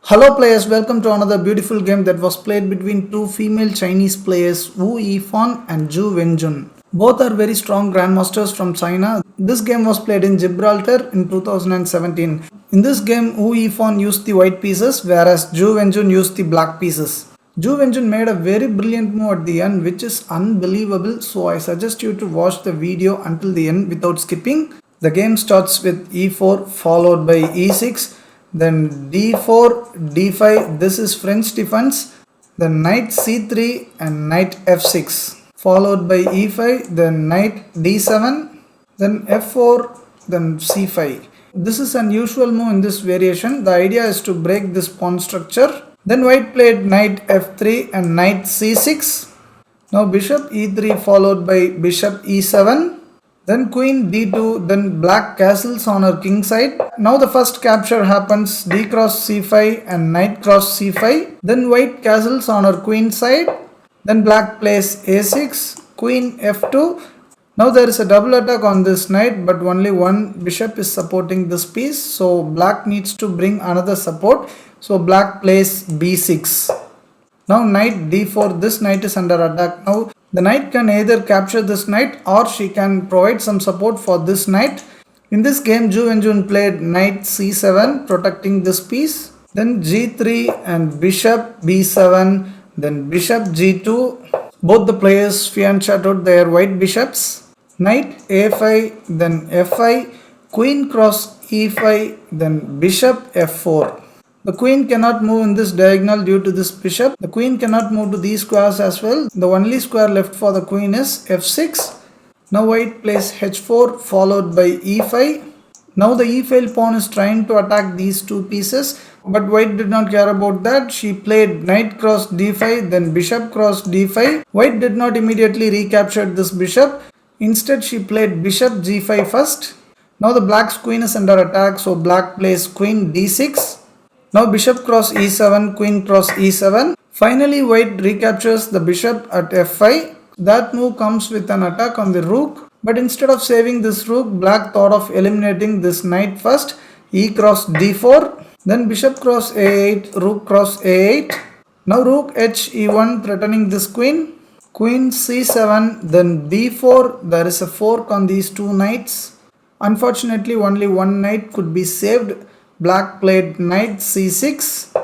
Hello players, welcome to another beautiful game that was played between two female Chinese players Wu Yifan and Zhu Wenjun. Both are very strong grandmasters from China. This game was played in Gibraltar in 2017. In this game, Wu Yifan used the white pieces whereas Zhu Wenjun used the black pieces. Zhu Wenjun made a very brilliant move at the end which is unbelievable, so I suggest you to watch the video until the end without skipping. The game starts with e4 followed by e6. Then d4, d5, this is French defense. Then knight c3 and knight f6. Followed by e5, then knight d7, then f4, then c5. This is an usual move in this variation. The idea is to break this pawn structure. Then white played knight f3 and knight c6. Now bishop e3 followed by bishop e7. Then queen d2, then black castles on her king side. Now the first capture happens d cross c5 and knight cross c5. Then white castles on her queen side. Then black plays a6, queen f2. Now there is a double attack on this knight, but only one bishop is supporting this piece. So black needs to bring another support. So black plays b6. Now knight d4, this knight is under attack. Now the knight can either capture this knight or she can provide some support for this knight. In this game, Zhu Wenjun played knight c7 protecting this piece. Then g3 and bishop b7. Then bishop g2. Both the players fianchetted their white bishops. Knight a5, then f5, queen cross e5, then bishop f4. The queen cannot move in this diagonal due to this bishop. The queen cannot move to these squares as well. The only square left for the queen is f6. Now white plays h4 followed by e5. Now the e-file pawn is trying to attack these two pieces, but white did not care about that. She played knight cross d5, then bishop cross d5. White did not immediately recapture this bishop. Instead she played bishop g5 first. Now the black's queen is under attack, so black plays queen d6. Now bishop cross e7, queen cross e7. Finally white recaptures the bishop at f5. That move comes with an attack on the rook. But instead of saving this rook, black thought of eliminating this knight first. E cross d4. Then bishop cross a8, rook cross a8. Now rook h e1 threatening this queen. Queen c7, then b4. There is a fork on these two knights. Unfortunately only one knight could be saved. Black played knight c6,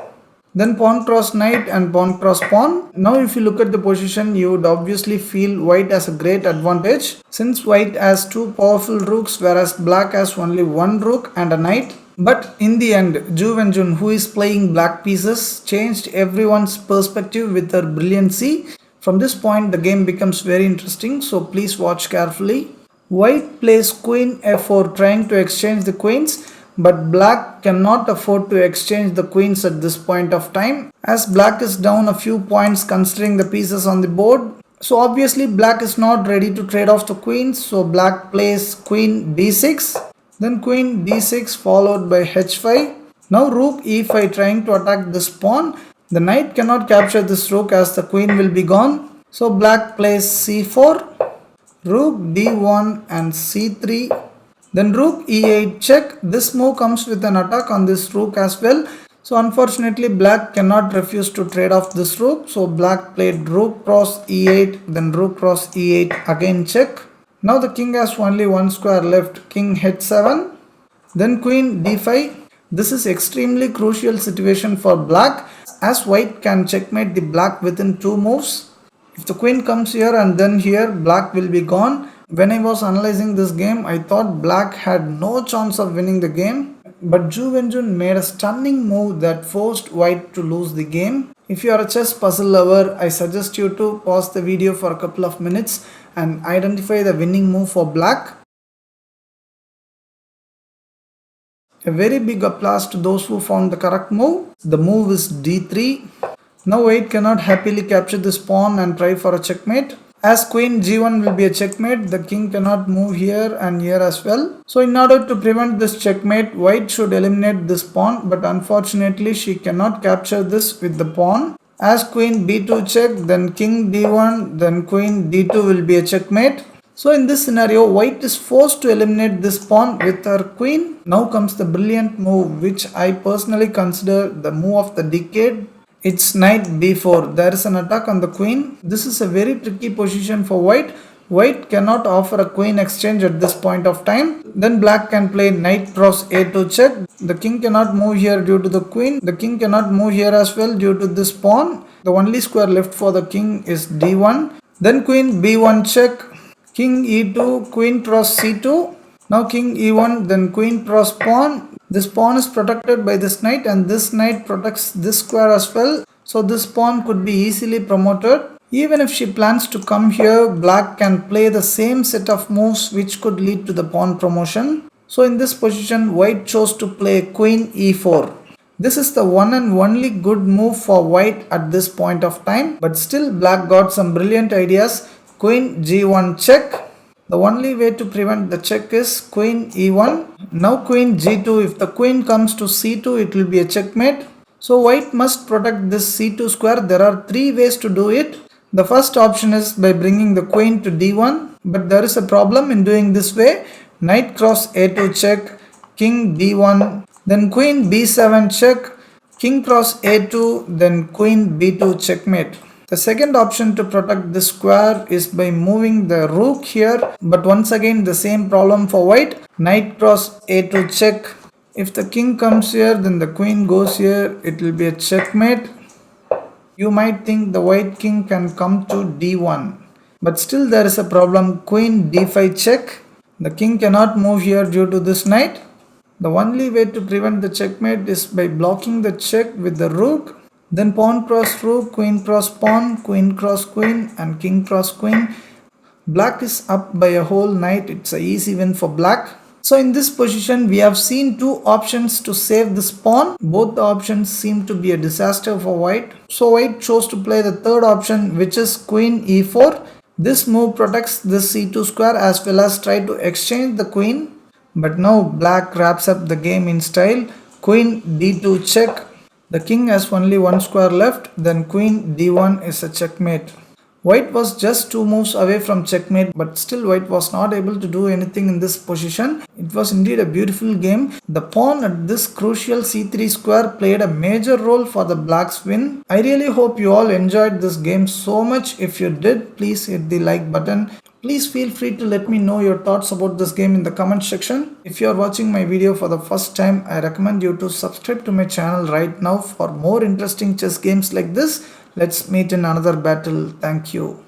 then pawn cross knight and pawn cross pawn. Now if you look at the position, you would obviously feel white has a great advantage since white has two powerful rooks whereas black has only one rook and a knight. But in the end, Zhu Wenjun, who is playing black pieces, changed everyone's perspective with her brilliancy. From this point the game becomes very interesting, so please watch carefully. White plays queen f4 trying to exchange the queens. But black cannot afford to exchange the queens at this point of time, as black is down a few points considering the pieces on the board. So obviously black is not ready to trade off the queens, so black plays queen d6, then queen d6 followed by h5. Now rook e5 trying to attack this pawn. The knight cannot capture this rook as the queen will be gone, so black plays c4, rook d1 and c3. Then rook e8 check. This move comes with an attack on this rook as well. So unfortunately black cannot refuse to trade off this rook. So black played rook cross e8, then rook cross e8 again check. Now the king has only one square left. King h7, then queen d5. This is extremely crucial situation for black as white can checkmate the black within two moves. If the queen comes here and then here, black will be gone. When I was analyzing this game, I thought black had no chance of winning the game. But Zhu Wenjun made a stunning move that forced white to lose the game. If you are a chess puzzle lover, I suggest you to pause the video for a couple of minutes and identify the winning move for black. A very big applause to those who found the correct move. The move is d3. Now white cannot happily capture this pawn and try for a checkmate. As queen g1 will be a checkmate, the king cannot move here and here as well. So in order to prevent this checkmate, white should eliminate this pawn, but unfortunately she cannot capture this with the pawn. As queen b2 check, then king d1, then queen d2 will be a checkmate. So in this scenario, white is forced to eliminate this pawn with her queen. Now comes the brilliant move which I personally consider the move of the decade. It's knight b4. There is an attack on the queen. This is a very tricky position for white. White cannot offer a queen exchange at this point of time. Then black can play knight cross a2 check. The king cannot move here due to the queen. The king cannot move here as well due to this pawn. The only square left for the king is d1. Then queen b1 check. King e2, queen cross c2. Now king e1, then queen cross pawn. This pawn is protected by this knight and this knight protects this square as well. So this pawn could be easily promoted. Even if she plans to come here, black can play the same set of moves which could lead to the pawn promotion. So in this position, white chose to play queen e4. This is the one and only good move for white at this point of time. But still black got some brilliant ideas. Queen g1 check. The only way to prevent the check is queen e1. Now queen g2. If the queen comes to c2, it will be a checkmate. So white must protect this c2 square. There are three ways to do it. The first option is by bringing the queen to d1. But there is a problem in doing this way. Knight cross a2 check. King d1. Then queen b7 check. King cross a2. Then queen b2 checkmate. The second option to protect this square is by moving the rook here, but once again the same problem for white. Knight cross a2 check. If the king comes here, then the queen goes here, it will be a checkmate. You might think the white king can come to d1, but still there is a problem. Queen d5 check. The king cannot move here due to this knight. The only way to prevent the checkmate is by blocking the check with the rook. Then pawn cross rook, queen cross pawn, queen cross queen and king cross queen. Black is up by a whole knight. It's an easy win for black. So in this position, we have seen two options to save this pawn. Both the options seem to be a disaster for white. So white chose to play the third option, which is queen e4. This move protects this c2 square as well as try to exchange the queen. But now black wraps up the game in style. Queen d2 check. The king has only one square left, then queen d1 is a checkmate. White was just two moves away from checkmate, but still white was not able to do anything in this position. It was indeed a beautiful game. The pawn at this crucial c3 square played a major role for the black's win. I really hope you all enjoyed this game so much. If you did, please hit the like button. Please feel free to let me know your thoughts about this game in the comment section. If you are watching my video for the first time, I recommend you to subscribe to my channel right now for more interesting chess games like this. Let's meet in another battle. Thank you.